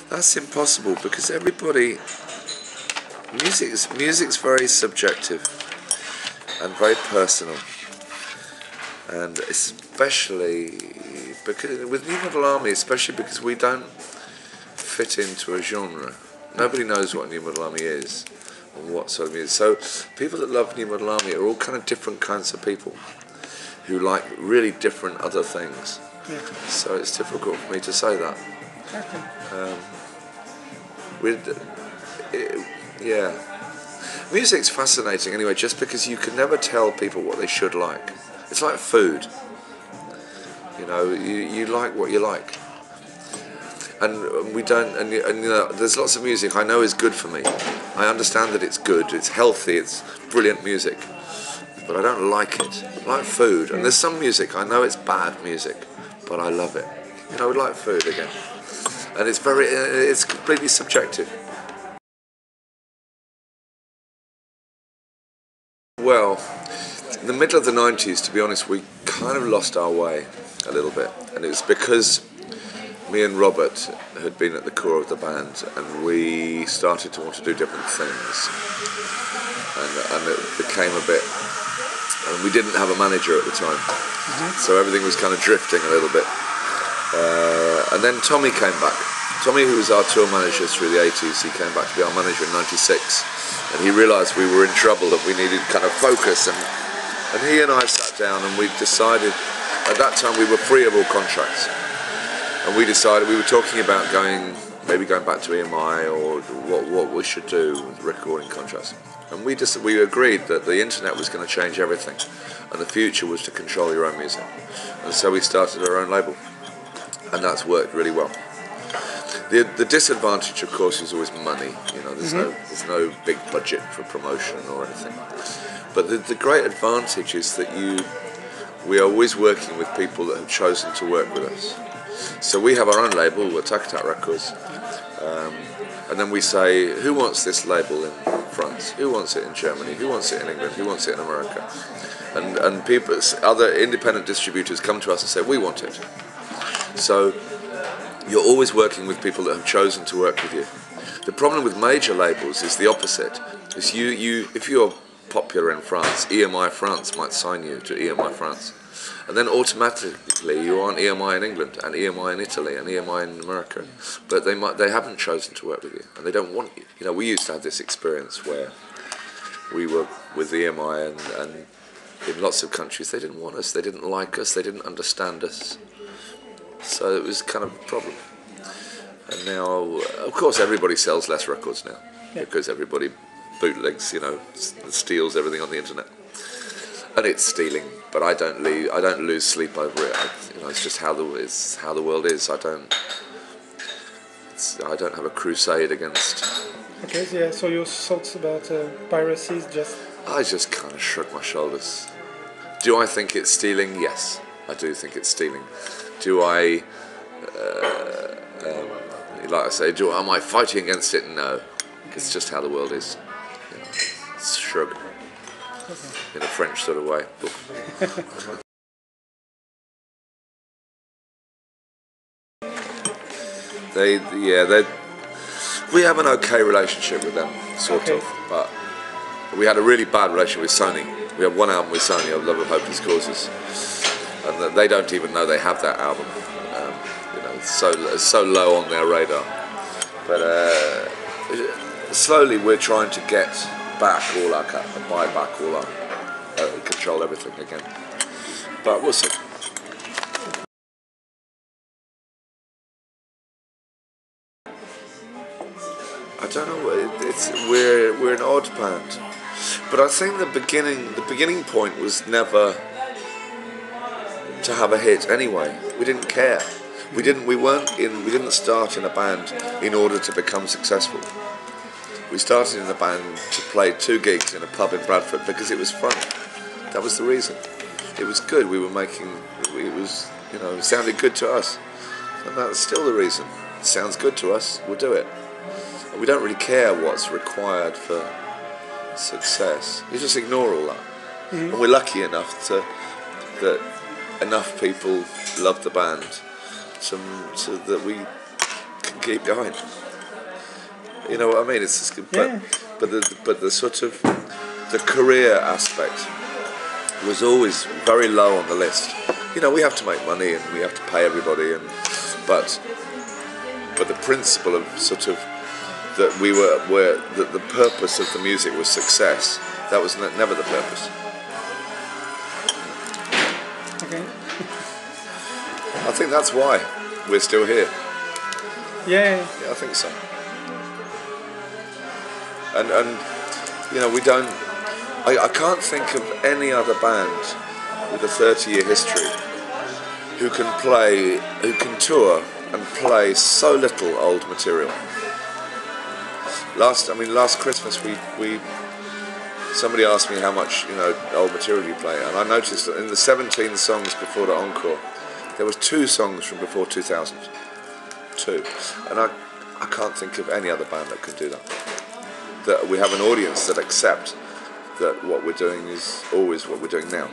That's impossible because music's very subjective and very personal, and especially because with New Model Army, especially because we don't fit into a genre. Nobody knows what New Model Army is and what sort of music. So people that love New Model Army are all kind of different kinds of people who like really different other things. Yeah. So it's difficult for me to say that. Yeah. Music's fascinating anyway, just because you can never tell people what they should like. It's like food. You know, you like what you like. And we don't, and you know, there's lots of music I know is good for me. I understand that it's good, it's healthy, it's brilliant music. But I don't like it. I like food. And there's some music, I know it's bad music, but I love it. You know, I like food again. And it's completely subjective. Well, in the middle of the 90s, to be honest, we kind of lost our way a little bit. And it was because me and Robert had been at the core of the band, and we started to want to do different things. And it became a bit... And we didn't have a manager at the time. So everything was kind of drifting a little bit. And then Tommy came back. Tommy, who was our tour manager through the 80s, he came back to be our manager in 96. And he realised we were in trouble, that we needed kind of focus. And he and I sat down and we decided, at that time we were free of all contracts. And we decided, we were talking about maybe going back to EMI or what we should do with recording contracts. And we agreed that the internet was going to change everything, and the future was to control your own music. And so we started our own label, and that's worked really well. The disadvantage, of course, is always money. You know, there's no big budget for promotion or anything. But the great advantage is that we are always working with people that have chosen to work with us. So we have our own label, Attack Attack Records, and then we say, who wants this label in France? Who wants it in Germany? Who wants it in England? Who wants it in America? And people, other independent distributors come to us and say, we want it. So you're always working with people that have chosen to work with you. The problem with major labels is the opposite. Is if you're popular in France, EMI France might sign you to EMI France. And then automatically you're on EMI in England and EMI in Italy and EMI in America, but they haven't chosen to work with you and they don't want you. You know, we used to have this experience where we were with EMI and in lots of countries they didn't want us, they didn't like us, they didn't understand us. So it was kind of a problem. And now, of course, everybody sells less records now because everybody bootlegs, you know, steals everything on the internet. And it's stealing, but I don't lose sleep over it. You know, it's just how the world is. I don't have a crusade against. Okay, yeah. So your thoughts about piracy is just? I just kind of shrug my shoulders. Do I think it's stealing? Yes, I do think it's stealing. Do I, like I say, am I fighting against it? No, it's just how the world is. You know, it's shrug. In a French sort of way. We have an okay relationship with them, sort of, but we had a really bad relationship with Sony. We have one album with Sony, of Love of Hopeless Causes, and they don't even know they have that album. You know, it's so low on their radar. But slowly we're trying to get back all our buy back all our control everything again, but we'll see. I don't know. We're an odd band, but I think the beginning point was never to have a hit. Anyway, we didn't care. We didn't start in a band in order to become successful. We started in a band to play 2 gigs in a pub in Bradford because it was fun. That was the reason. It was good. It sounded good to us. And that's still the reason. It sounds good to us, we'll do it. And we don't really care what's required for success. You just ignore all that. And we're lucky enough that enough people love the band so that we can keep going. You know what I mean? It's just, Yeah. but the sort of the career aspect was always very low on the list. You know, we have to make money and we have to pay everybody, but the principle of sort of that we were that the purpose of the music was success. That was never the purpose. Okay. I think that's why we're still here. Yeah. Yeah, I think so. And you know, we don't. I can't think of any other band with a 30-year history who can tour and play so little old material. Last Christmas somebody asked me how much, you know, old material you play, and I noticed that in the 17 songs before the encore, there was 2 songs from before 2000. 2, and I can't think of any other band that can do that. That we have an audience that accept that what we're doing is always what we're doing now.